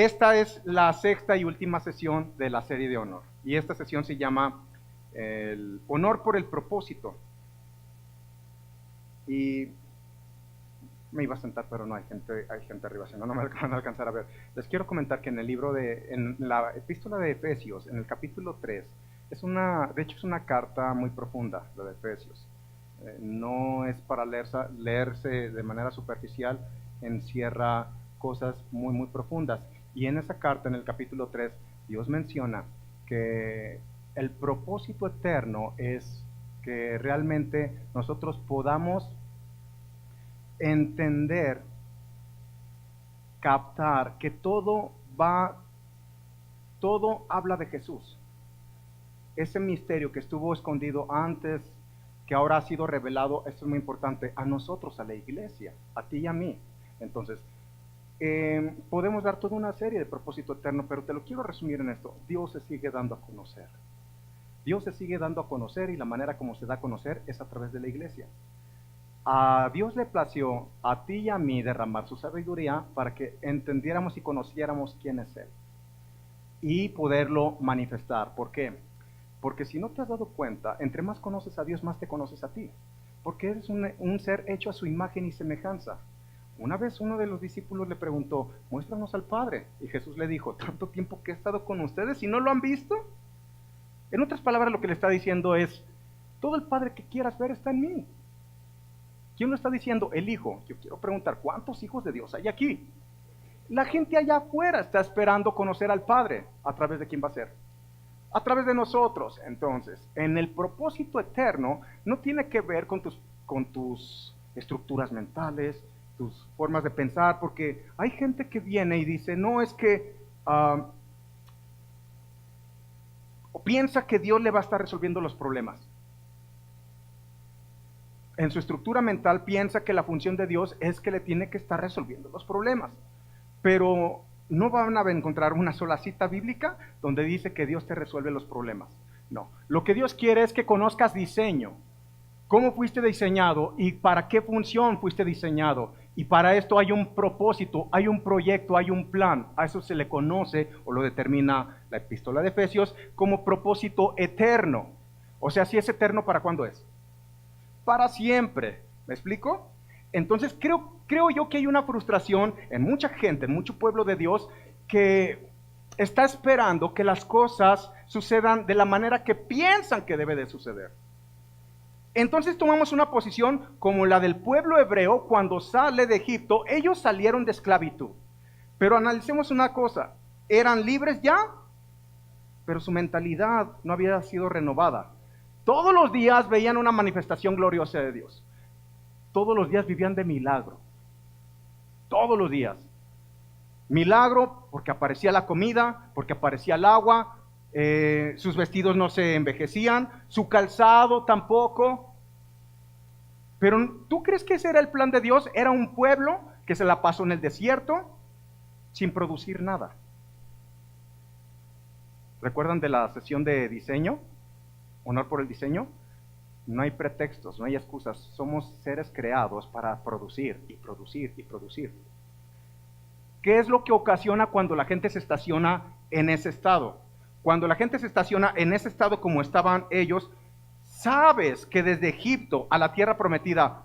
esta es la sexta y última sesión de la serie de honor. Y esta sesión se llama el honor por el propósito. Y me iba a sentar, pero no, hay gente arriba, si no, no me van a alcanzar a ver. Les quiero comentar que en la epístola de Efesios, en el capítulo 3, de hecho es una carta muy profunda, la de Efesios. No es para leerse de manera superficial, encierra cosas muy, muy profundas. Y en esa carta, en el capítulo 3, Dios menciona que el propósito eterno es que realmente nosotros podamos entender, captar que todo habla de Jesús. Ese misterio que estuvo escondido antes, que ahora ha sido revelado, esto es muy importante, a nosotros, a la iglesia, a ti y a mí. Entonces, podemos dar toda una serie de propósito eterno, pero te lo quiero resumir en esto. Dios se sigue dando a conocer. Dios se sigue dando a conocer, y la manera como se da a conocer es a través de la iglesia. A Dios le plació a ti y a mí derramar su sabiduría para que entendiéramos y conociéramos quién es Él y poderlo manifestar. ¿Por qué? Porque si no te has dado cuenta, entre más conoces a Dios, más te conoces a ti, porque eres un ser hecho a su imagen y semejanza. Una vez uno de los discípulos le preguntó: muéstranos al Padre. Y Jesús le dijo: tanto tiempo que he estado con ustedes y no lo han visto. En otras palabras, lo que le está diciendo es: todo el Padre que quieras ver está en mí. ¿Quién lo está diciendo? El Hijo. Yo quiero preguntar: ¿cuántos hijos de Dios hay aquí? La gente allá afuera está esperando conocer al Padre. ¿A través de quién va a ser? A través de nosotros. Entonces, en el propósito eterno no tiene que ver con tus estructuras mentales, tus formas de pensar, porque hay gente que viene y dice: no, es que o piensa que Dios le va a estar resolviendo los problemas. En su estructura mental piensa que la función de Dios es que le tiene que estar resolviendo los problemas. Pero no van a encontrar una sola cita bíblica donde dice que Dios te resuelve los problemas. No, lo que Dios quiere es que conozcas diseño, cómo fuiste diseñado y para qué función fuiste diseñado. Y para esto hay un propósito, hay un proyecto, hay un plan. A eso se le conoce, o lo determina la epístola de Efesios, como propósito eterno. O sea, si es eterno, ¿para cuándo es? Para siempre. ¿Me explico? Entonces creo yo que hay una frustración en mucha gente, en mucho pueblo de Dios, que está esperando que las cosas sucedan de la manera que piensan que debe de suceder. Entonces tomamos una posición como la del pueblo hebreo cuando sale de Egipto. Ellos salieron de esclavitud. Pero analicemos una cosa: eran libres ya, pero su mentalidad no había sido renovada. Todos los días veían una manifestación gloriosa de Dios. Todos los días vivían de milagro. Todos los días. Milagro porque aparecía la comida, porque aparecía el agua, sus vestidos no se envejecían, su calzado tampoco. Pero ¿tú crees que ese era el plan de Dios? Era un pueblo que se la pasó en el desierto sin producir nada. ¿Recuerdan de la sesión de diseño? Honor por el diseño. No hay pretextos, no hay excusas. Somos seres creados para producir y producir y producir. ¿Qué es lo que ocasiona cuando la gente se estaciona en ese estado? Cuando la gente se estaciona en ese estado como estaban ellos, sabes que desde Egipto a la tierra prometida,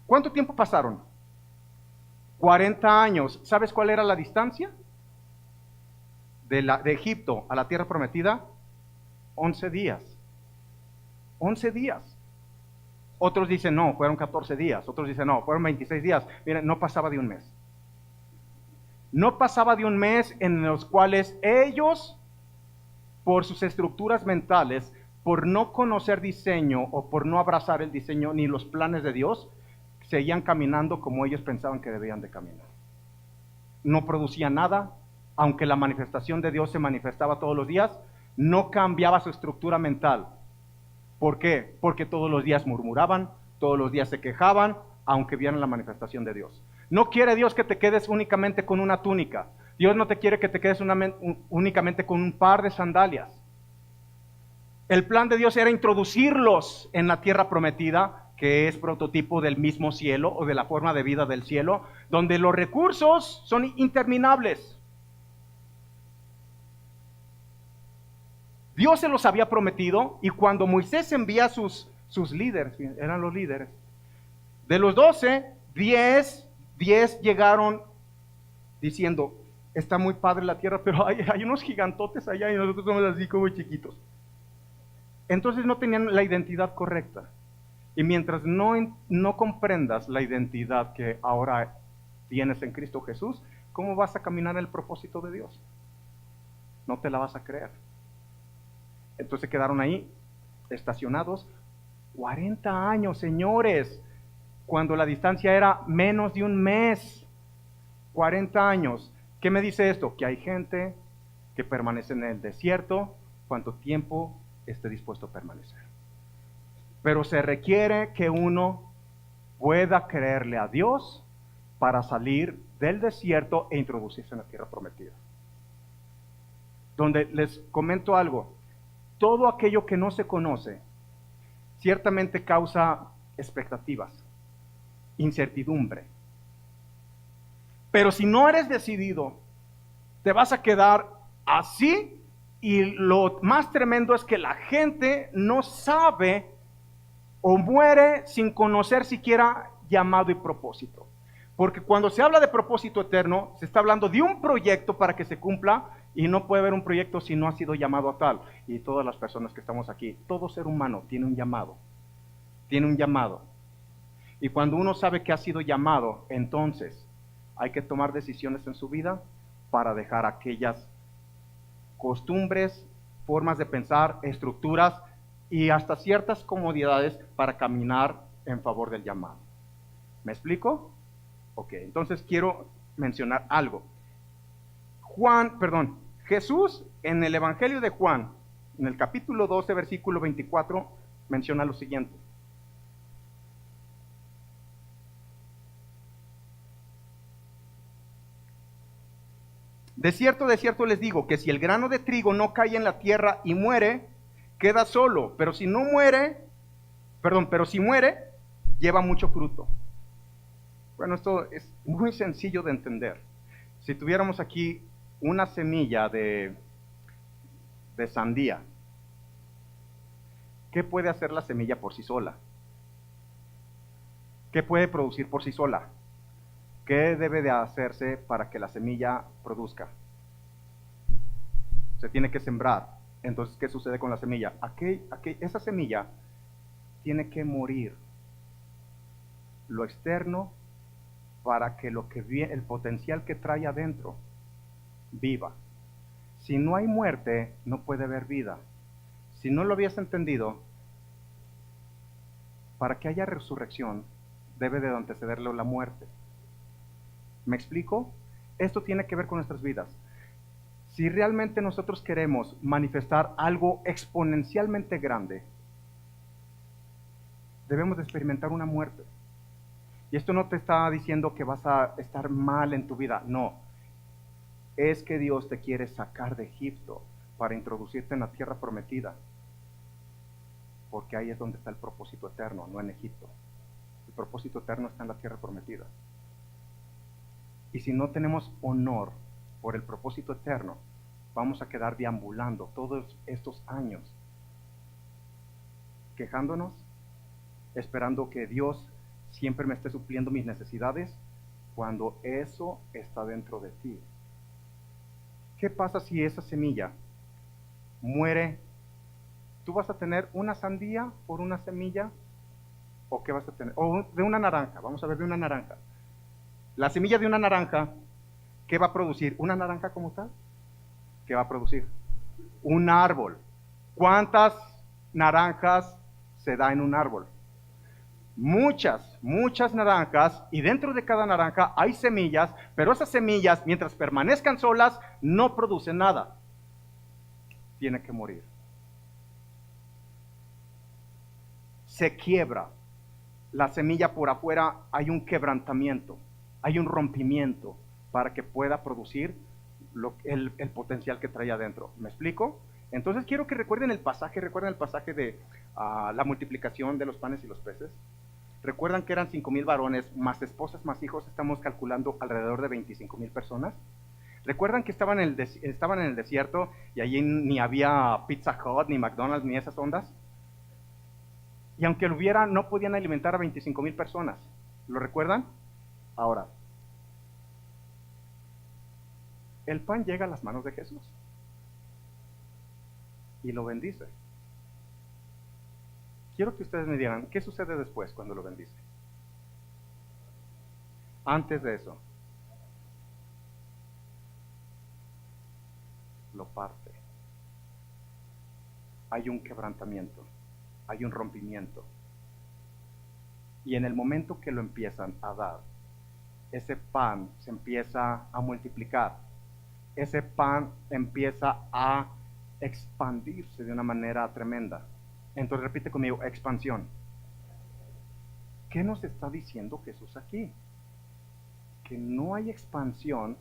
¿cuánto tiempo pasaron? 40 años. ¿Sabes cuál era la distancia? De Egipto a la tierra prometida, 11 días. 11 días. Otros dicen no, fueron 14 días. Otros dicen no, fueron 26 días. Miren, no pasaba de un mes. No pasaba de un mes en los cuales ellos, por sus estructuras mentales, por no conocer diseño o por no abrazar el diseño ni los planes de Dios, seguían caminando como ellos pensaban que debían de caminar. No producían nada, aunque la manifestación de Dios se manifestaba todos los días, no cambiaba su estructura mental. ¿Por qué? Porque todos los días murmuraban, todos los días se quejaban, aunque vieran la manifestación de Dios. No quiere Dios que te quedes únicamente con una túnica. Dios no te quiere que te quedes únicamente con un par de sandalias. El plan de Dios era introducirlos en la tierra prometida, que es prototipo del mismo cielo o de la forma de vida del cielo, donde los recursos son interminables. Dios se los había prometido, y cuando Moisés envía sus líderes, eran los líderes, de los 12, 10 llegaron diciendo, está muy padre la tierra, pero hay unos gigantotes allá y nosotros somos así como chiquitos. Entonces no tenían la identidad correcta. Y mientras no comprendas la identidad que ahora tienes en Cristo Jesús, ¿cómo vas a caminar en el propósito de Dios? No te la vas a creer. Entonces quedaron ahí estacionados 40 años, señores, cuando la distancia era menos de un mes. 40 años. ¿Qué me dice esto? Que hay gente que permanece en el desierto cuánto tiempo esté dispuesto a permanecer. Pero se requiere que uno pueda creerle a Dios para salir del desierto e introducirse en la tierra prometida. Donde les comento algo, todo aquello que no se conoce ciertamente causa expectativas, incertidumbre. Pero si no eres decidido, te vas a quedar así, y lo más tremendo es que la gente no sabe o muere sin conocer siquiera llamado y propósito. Porque cuando se habla de propósito eterno, se está hablando de un proyecto para que se cumpla, y no puede haber un proyecto si no ha sido llamado a tal. Y todas las personas que estamos aquí, todo ser humano tiene un llamado. Tiene un llamado. Y cuando uno sabe que ha sido llamado, entonces hay que tomar decisiones en su vida para dejar aquellas costumbres, formas de pensar, estructuras y hasta ciertas comodidades para caminar en favor del llamado. ¿Me explico? Ok, entonces quiero mencionar algo. Jesús en el Evangelio de Juan, en el capítulo 12, versículo 24, menciona lo siguiente. De cierto les digo que si el grano de trigo no cae en la tierra y muere, queda solo, pero si muere, lleva mucho fruto. Bueno, esto es muy sencillo de entender. Si tuviéramos aquí una semilla de sandía, ¿qué puede hacer la semilla por sí sola? ¿Qué puede producir por sí sola? ¿Qué debe de hacerse para que la semilla produzca? Se tiene que sembrar. Entonces, ¿qué sucede con la semilla? Esa semilla tiene que morir lo externo para que el potencial que trae adentro viva. Si no hay muerte, no puede haber vida. Si no lo habías entendido, para que haya resurrección, debe de antecederle la muerte. ¿Me explico? Esto tiene que ver con nuestras vidas. Si realmente nosotros queremos manifestar algo exponencialmente grande, debemos de experimentar una muerte. Y esto no te está diciendo que vas a estar mal en tu vida, no. Es que Dios te quiere sacar de Egipto para introducirte en la tierra prometida. Porque ahí es donde está el propósito eterno, no en Egipto. El propósito eterno está en la tierra prometida. Y si no tenemos honor por el propósito eterno, vamos a quedar deambulando todos estos años, quejándonos, esperando que Dios siempre me esté supliendo mis necesidades, cuando eso está dentro de ti. ¿Qué pasa si esa semilla muere? ¿Tú vas a tener una sandía por una semilla? ¿O qué vas a tener? O de una naranja, vamos a ver de una naranja. La semilla de una naranja, ¿qué va a producir? ¿Una naranja como tal? ¿Qué va a producir? Un árbol. ¿Cuántas naranjas se da en un árbol? Muchas naranjas, y dentro de cada naranja hay semillas, pero esas semillas, mientras permanezcan solas, no producen nada. Tiene que morir. Se quiebra. La semilla por afuera, hay un quebrantamiento, hay un rompimiento para que pueda producir el potencial que trae adentro. ¿Me explico? Entonces quiero que recuerden el pasaje de la multiplicación de los panes y los peces. Recuerdan que eran 5,000 varones, más esposas, más hijos, estamos calculando alrededor de 25,000 personas. ¿Recuerdan que estaban en el desierto y allí ni había Pizza Hut, ni McDonald's, ni esas ondas? Y aunque lo hubiera, no podían alimentar a 25,000 personas. ¿Lo recuerdan? Ahora, el pan llega a las manos de Jesús y lo bendice. Quiero que ustedes me digan, ¿qué sucede después cuando lo bendice? Antes de eso, lo parte. Hay un quebrantamiento, hay un rompimiento. Y en el momento que lo empiezan a dar, ese pan se empieza a multiplicar. Ese pan empieza a expandirse de una manera tremenda. Entonces repite conmigo, expansión. ¿Qué nos está diciendo Jesús aquí? Que no hay expansión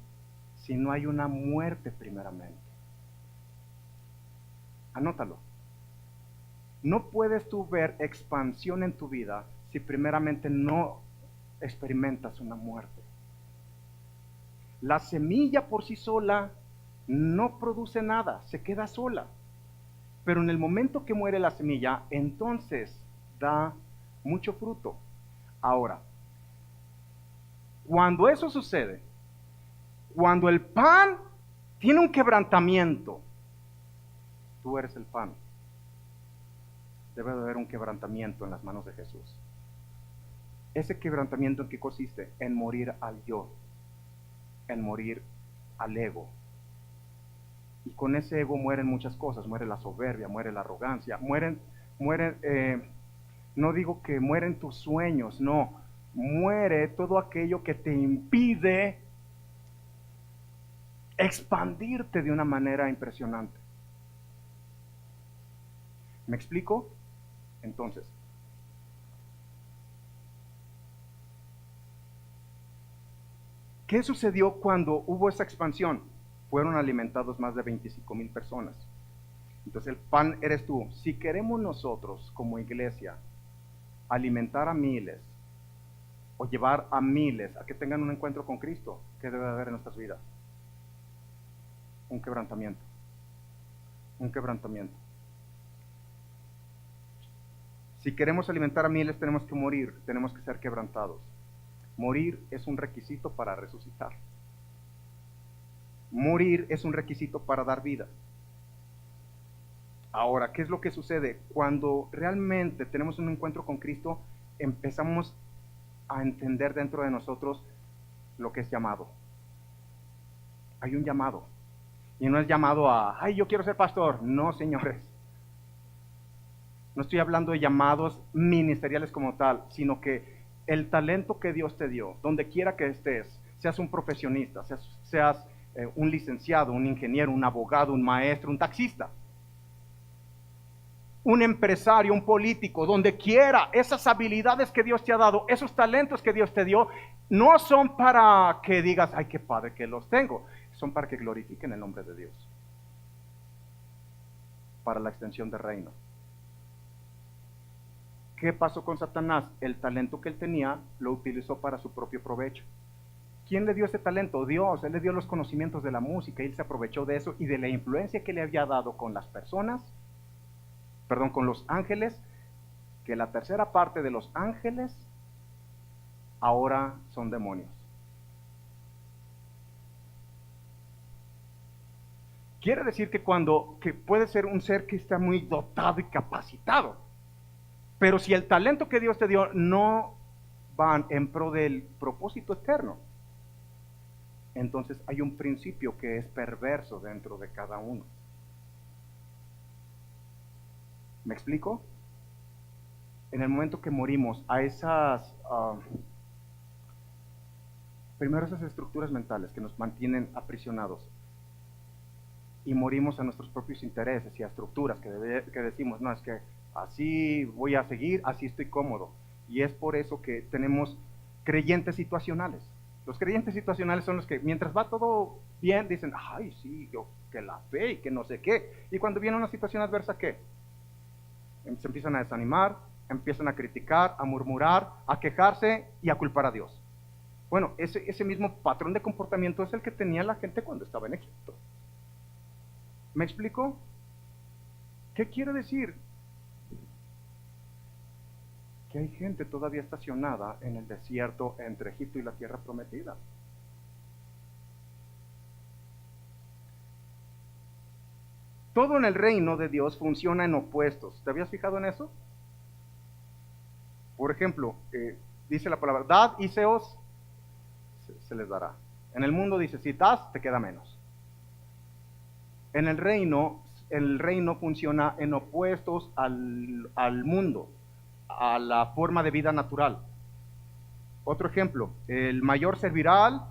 si no hay una muerte primeramente. Anótalo. No puedes tú ver expansión en tu vida si primeramente no experimentas una muerte. La semilla por sí sola no produce nada, se queda sola. Pero en el momento que muere la semilla, entonces da mucho fruto. Ahora, cuando eso sucede, cuando el pan tiene un quebrantamiento, tú eres el pan. Debe de haber un quebrantamiento en las manos de Jesús. Ese quebrantamiento, ¿en qué consiste? En morir al yo, en morir al ego. Y con ese ego mueren muchas cosas, muere la soberbia, muere la arrogancia, no digo que mueren tus sueños, no, muere todo aquello que te impide expandirte de una manera impresionante. ¿Me explico? Entonces, ¿qué sucedió cuando hubo esa expansión? Fueron alimentados más de 25,000 personas. Entonces el pan eres tú. Si queremos nosotros como iglesia alimentar a miles o llevar a miles a que tengan un encuentro con Cristo, ¿qué debe haber en nuestras vidas? Un quebrantamiento. Un quebrantamiento. Si queremos alimentar a miles tenemos que morir, tenemos que ser quebrantados. Morir es un requisito para resucitar. Morir es un requisito para dar vida. Ahora, ¿qué es lo que sucede? Cuando realmente tenemos un encuentro con Cristo, empezamos a entender dentro de nosotros lo que es llamado. Hay un llamado. Y no es llamado a, ay, yo quiero ser pastor. No, señores. No estoy hablando de llamados ministeriales como tal, sino que el talento que Dios te dio, donde quiera que estés, seas un profesionista, seas un licenciado, un ingeniero, un abogado, un maestro, un taxista, un empresario, un político, donde quiera, esas habilidades que Dios te ha dado, esos talentos que Dios te dio, no son para que digas, ay, qué padre que los tengo, son para que glorifiquen el nombre de Dios, para la extensión del reino. ¿Qué pasó con Satanás? El talento que él tenía lo utilizó para su propio provecho. ¿Quién le dio ese talento? Dios. Él le dio los conocimientos de la música y él se aprovechó de eso y de la influencia que le había dado con las personas, con los ángeles, que la tercera parte de los ángeles ahora son demonios. Quiere decir que que puede ser un ser que está muy dotado y capacitado, pero si el talento que Dios te dio no van en pro del propósito eterno, entonces hay un principio que es perverso dentro de cada uno. ¿Me explico? En el momento que morimos a primero esas estructuras mentales que nos mantienen aprisionados, y morimos a nuestros propios intereses y a estructuras que decimos, no, es que así voy a seguir, así estoy cómodo. Y es por eso que tenemos creyentes situacionales. Los creyentes situacionales son los que mientras va todo bien dicen, ay, sí, yo que la fe y que no sé qué. Y cuando viene una situación adversa, ¿qué? Se empiezan a desanimar, empiezan a criticar, a murmurar, a quejarse y a culpar a Dios. Bueno, ese mismo patrón de comportamiento es el que tenía la gente cuando estaba en Egipto. ¿Me explico? ¿Qué quiere decir? Que hay gente todavía estacionada en el desierto entre Egipto y la tierra prometida. Todo en el reino de Dios funciona en opuestos. ¿Te habías fijado en eso? Por ejemplo, dice la palabra, dad y seos, se les dará. En el mundo dice, si das, te queda menos. En el reino funciona en opuestos al mundo, a la forma de vida natural. Otro ejemplo, el mayor servirá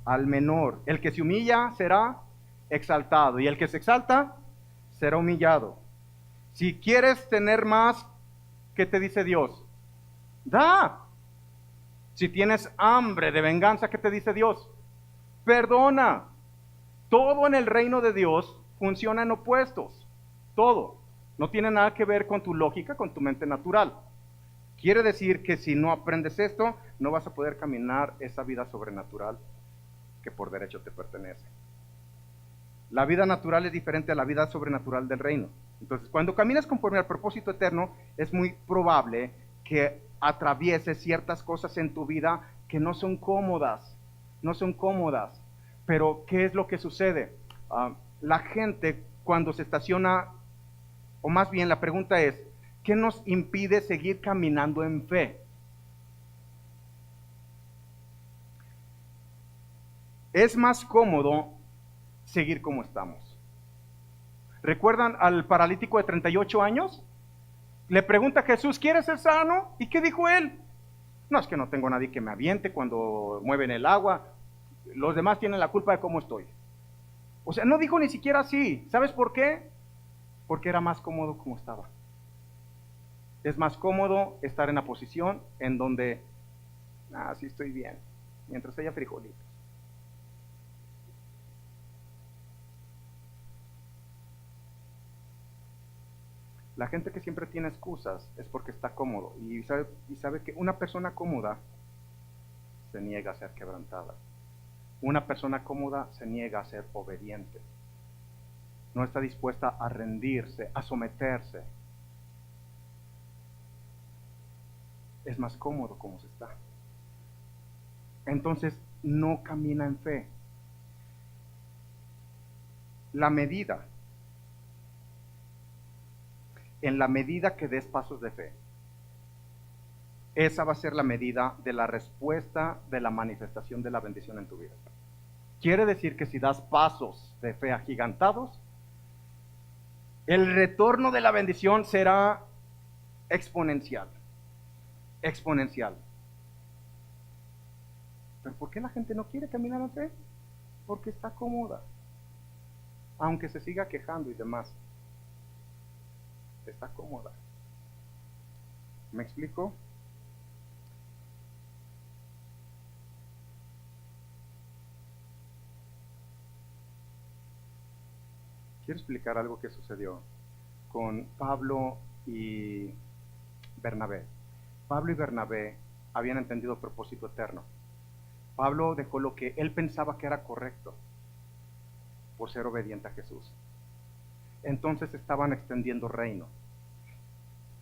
al menor. El que se humilla será exaltado y el que se exalta será humillado. Si quieres tener más, ¿qué te dice Dios? Da. Si tienes hambre de venganza, ¿qué te dice Dios? Perdona. Todo en el reino de Dios funciona en opuestos. Todo. No tiene nada que ver con tu lógica, con tu mente natural. Quiere decir que si no aprendes esto, no vas a poder caminar esa vida sobrenatural que por derecho te pertenece. La vida natural es diferente a la vida sobrenatural del reino. Entonces, cuando caminas conforme al propósito eterno, es muy probable que atravieses ciertas cosas en tu vida que no son cómodas, no son cómodas. Pero, ¿qué es lo que sucede? La gente cuando se estaciona, o más bien la pregunta es, ¿qué nos impide seguir caminando en fe? Es más cómodo seguir como estamos. ¿Recuerdan al paralítico de 38 años? Le pregunta a Jesús, ¿quieres ser sano? ¿Y qué dijo él? No, es que no tengo a nadie que me aviente cuando mueven el agua. Los demás tienen la culpa de cómo estoy. O sea, no dijo ni siquiera así. ¿Sabes por qué? Porque era más cómodo como estaba. Es más cómodo estar en la posición en donde, sí estoy bien, mientras haya frijolitos. La gente que siempre tiene excusas es porque está cómodo y sabe que una persona cómoda se niega a ser quebrantada. Una persona cómoda se niega a ser obediente. No está dispuesta a rendirse, a someterse. Es más cómodo como se está. Entonces no camina en fe. En la medida que des pasos de fe, esa va a ser la medida de la respuesta de la manifestación de la bendición en tu vida. Quiere decir que si das pasos de fe agigantados, el retorno de la bendición será exponencial. Exponencial. ¿Pero por qué la gente no quiere caminar en fe? Porque está cómoda. Aunque se siga quejando y demás. Está cómoda. ¿Me explico? Quiero explicar algo que sucedió con Pablo y Bernabé. Pablo y Bernabé habían entendido propósito eterno. Pablo dejó lo que él pensaba que era correcto por ser obediente a Jesús. Entonces estaban extendiendo reino.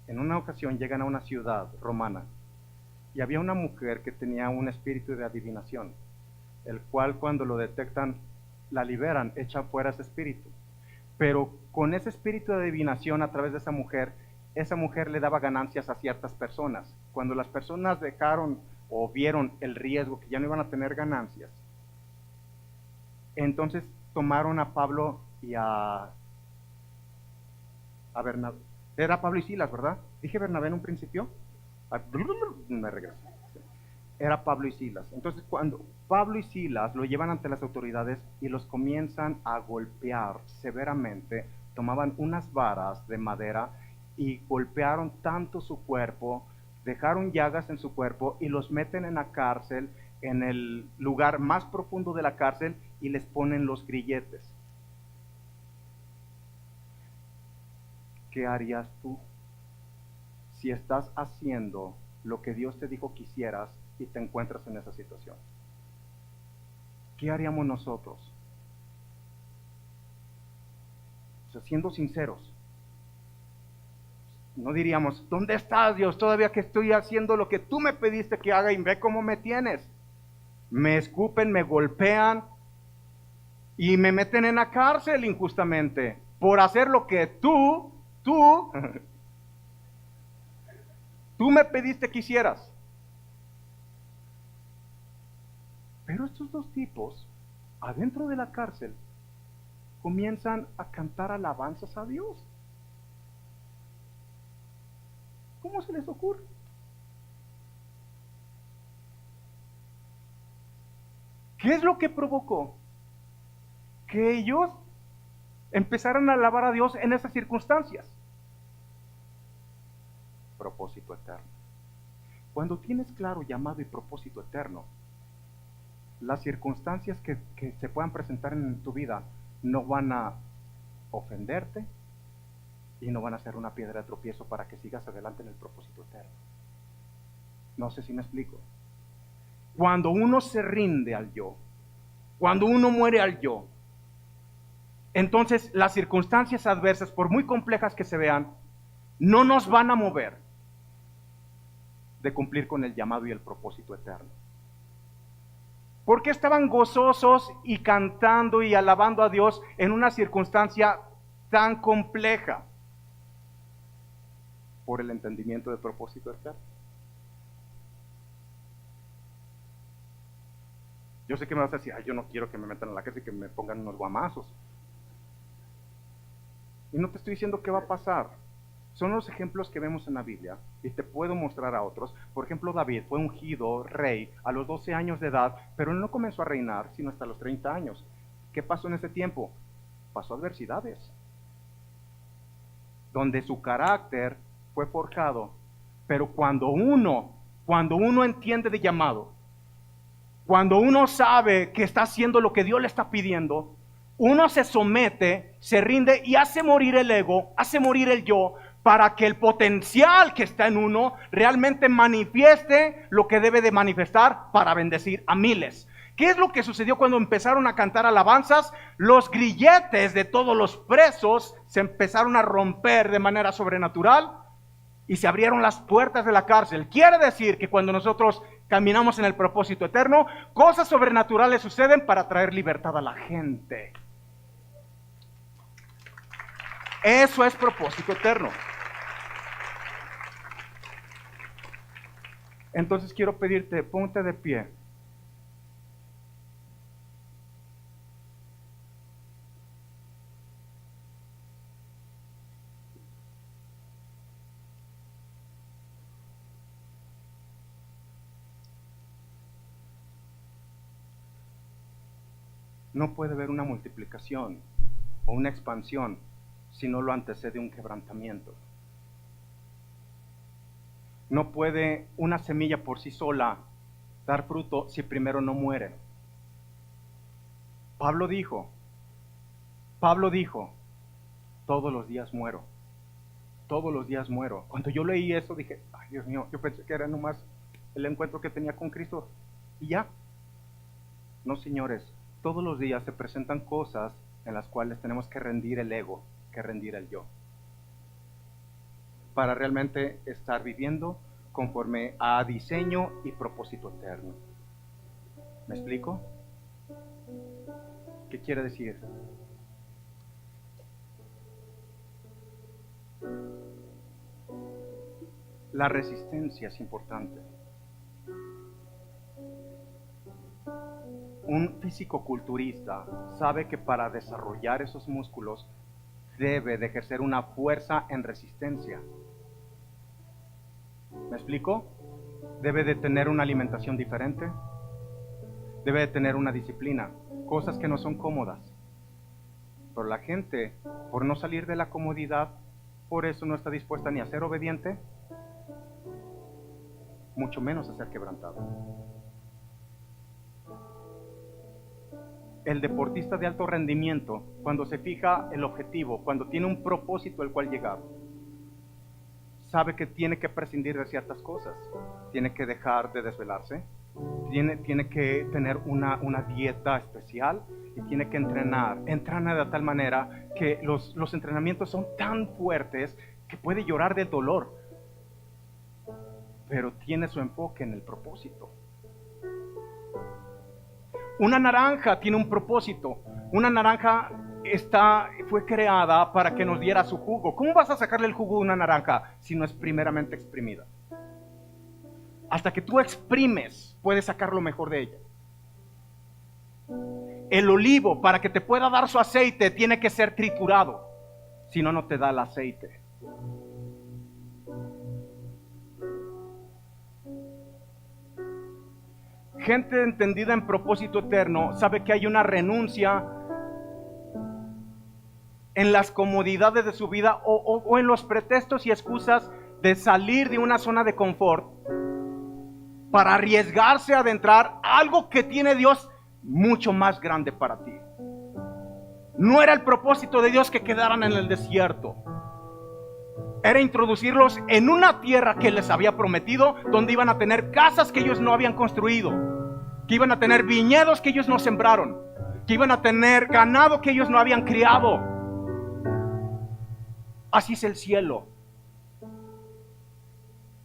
En una ocasión llegan a una ciudad romana y había una mujer que tenía un espíritu de adivinación, el cual cuando lo detectan la liberan, echan fuera ese espíritu. Pero con ese espíritu de adivinación a través de esa mujer le daba ganancias a ciertas personas. Cuando las personas dejaron o vieron el riesgo que ya no iban a tener ganancias, entonces tomaron a Pablo y a Bernabé. Era Pablo y Silas, ¿verdad? Dije Bernabé en un principio. Me regreso. Era Pablo y Silas. Entonces cuando Pablo y Silas lo llevan ante las autoridades y los comienzan a golpear severamente, tomaban unas varas de madera y golpearon tanto su cuerpo, dejaron llagas en su cuerpo y los meten en la cárcel, en el lugar más profundo de la cárcel, y les ponen los grilletes. ¿Qué harías tú si estás haciendo lo que Dios te dijo que hicieras y te encuentras en esa situación. ¿Qué haríamos nosotros? O sea, siendo sinceros, no diríamos, ¿dónde estás, Dios? Todavía que estoy haciendo lo que tú me pediste que haga y ve cómo me tienes. Me escupen, me golpean y me meten en la cárcel injustamente por hacer lo que tú me pediste que hicieras. Pero estos dos tipos, adentro de la cárcel, comienzan a cantar alabanzas a Dios. ¿Cómo se les ocurre? ¿Qué es lo que provocó? Que ellos empezaran a alabar a Dios en esas circunstancias. Propósito eterno. Cuando tienes claro llamado y propósito eterno, las circunstancias que se puedan presentar en tu vida no van a ofenderte y no van a ser una piedra de tropiezo para que sigas adelante en el propósito eterno. No sé si me explico. Cuando uno se rinde al yo, cuando uno muere al yo, entonces las circunstancias adversas, por muy complejas que se vean, no nos van a mover de cumplir con el llamado y el propósito eterno. ¿Por qué estaban gozosos y cantando y alabando a Dios en una circunstancia tan compleja? Por el entendimiento del propósito eterno. Yo sé que me vas a decir, yo no quiero que me metan en la cárcel y que me pongan unos guamazos. Y no te estoy diciendo qué va a pasar. Son los ejemplos que vemos en la Biblia y te puedo mostrar a otros. Por ejemplo, David fue ungido rey a los 12 años de edad, pero él no comenzó a reinar sino hasta los 30 años. ¿Qué pasó en ese tiempo? Pasó adversidades, donde su carácter fue forjado. Pero cuando uno entiende de llamado, cuando uno sabe que está haciendo lo que Dios le está pidiendo, uno se somete, se rinde y hace morir el ego, hace morir el yo, para que el potencial que está en uno realmente manifieste lo que debe de manifestar para bendecir a miles. ¿Qué es lo que sucedió cuando empezaron a cantar alabanzas? Los grilletes de todos los presos se empezaron a romper de manera sobrenatural y se abrieron las puertas de la cárcel. Quiere decir que cuando nosotros caminamos en el propósito eterno, cosas sobrenaturales suceden para traer libertad a la gente. Eso es propósito eterno. Entonces quiero pedirte, ponte de pie. No puede haber una multiplicación o una expansión si no lo antecede un quebrantamiento. No puede una semilla por sí sola dar fruto si primero no muere. Pablo dijo, todos los días muero. Todos los días muero. Cuando yo leí eso dije, ay Dios mío, yo pensé que era nomás el encuentro que tenía con Cristo y ya. No, señores, todos los días se presentan cosas en las cuales tenemos que rendir el ego, que rendir el yo, para realmente estar viviendo conforme a diseño y propósito eterno. ¿Me explico? ¿Qué quiere decir? La resistencia es importante. Un fisicoculturista sabe que para desarrollar esos músculos debe de ejercer una fuerza en resistencia. ¿Me explico? Debe de tener una alimentación diferente, debe de tener una disciplina, cosas que no son cómodas. Pero la gente, por no salir de la comodidad, por eso no está dispuesta ni a ser obediente, mucho menos a ser quebrantado. El deportista de alto rendimiento, cuando se fija el objetivo, cuando tiene un propósito al cual llegar, sabe que tiene que prescindir de ciertas cosas. Tiene que dejar de desvelarse, tiene que tener una dieta especial y tiene que entrenar de tal manera que los entrenamientos son tan fuertes que puede llorar del dolor, pero tiene su enfoque en el propósito. Una naranja tiene un propósito. Una naranja fue creada para que nos diera su jugo. ¿Cómo vas a sacarle el jugo de una naranja si no es primeramente exprimida? Hasta que tú exprimes, puedes sacar lo mejor de ella. El olivo, para que te pueda dar su aceite, tiene que ser triturado. Si no, no te da el aceite. Gente entendida en propósito eterno sabe que hay una renuncia en las comodidades de su vida o en los pretextos y excusas de salir de una zona de confort para arriesgarse a adentrar algo que tiene Dios mucho más grande para ti. No era el propósito de Dios que quedaran en el desierto. Era introducirlos en una tierra que les había prometido, donde iban a tener casas que ellos no habían construido, que iban a tener viñedos que ellos no sembraron, que iban a tener ganado que ellos no habían criado. Así es el cielo.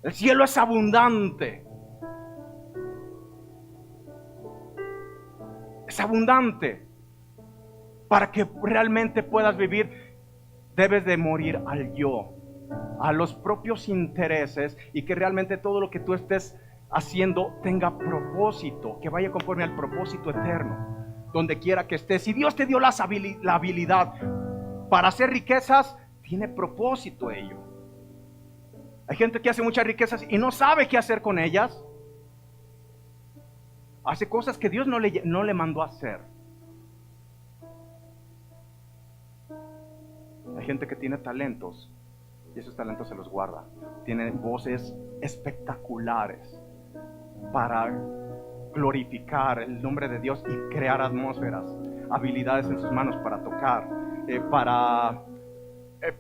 El cielo es abundante. Es abundante. Para que realmente puedas vivir, debes de morir al yo, a los propios intereses, y que realmente todo lo que tú estés haciendo tenga propósito, que vaya conforme al propósito eterno, donde quiera que estés. Si Dios te dio la habilidad para hacer riquezas, tiene propósito ello. Hay gente que hace muchas riquezas y no sabe qué hacer con ellas. Hace cosas que Dios no le mandó a hacer. Hay gente que tiene talentos y esos talentos se los guarda. Tienen voces espectaculares para glorificar el nombre de Dios y crear atmósferas, habilidades en sus manos para tocar,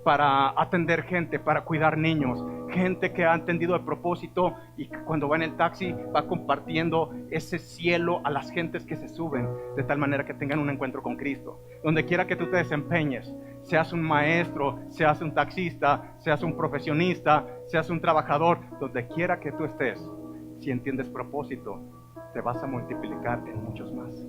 para atender gente, para cuidar niños, gente que ha entendido el propósito y que cuando va en el taxi va compartiendo ese cielo a las gentes que se suben, de tal manera que tengan un encuentro con Cristo. Donde quiera que tú te desempeñes, seas un maestro, seas un taxista, seas un profesionista, seas un trabajador, donde quiera que tú estés, si entiendes propósito, te vas a multiplicar en muchos más.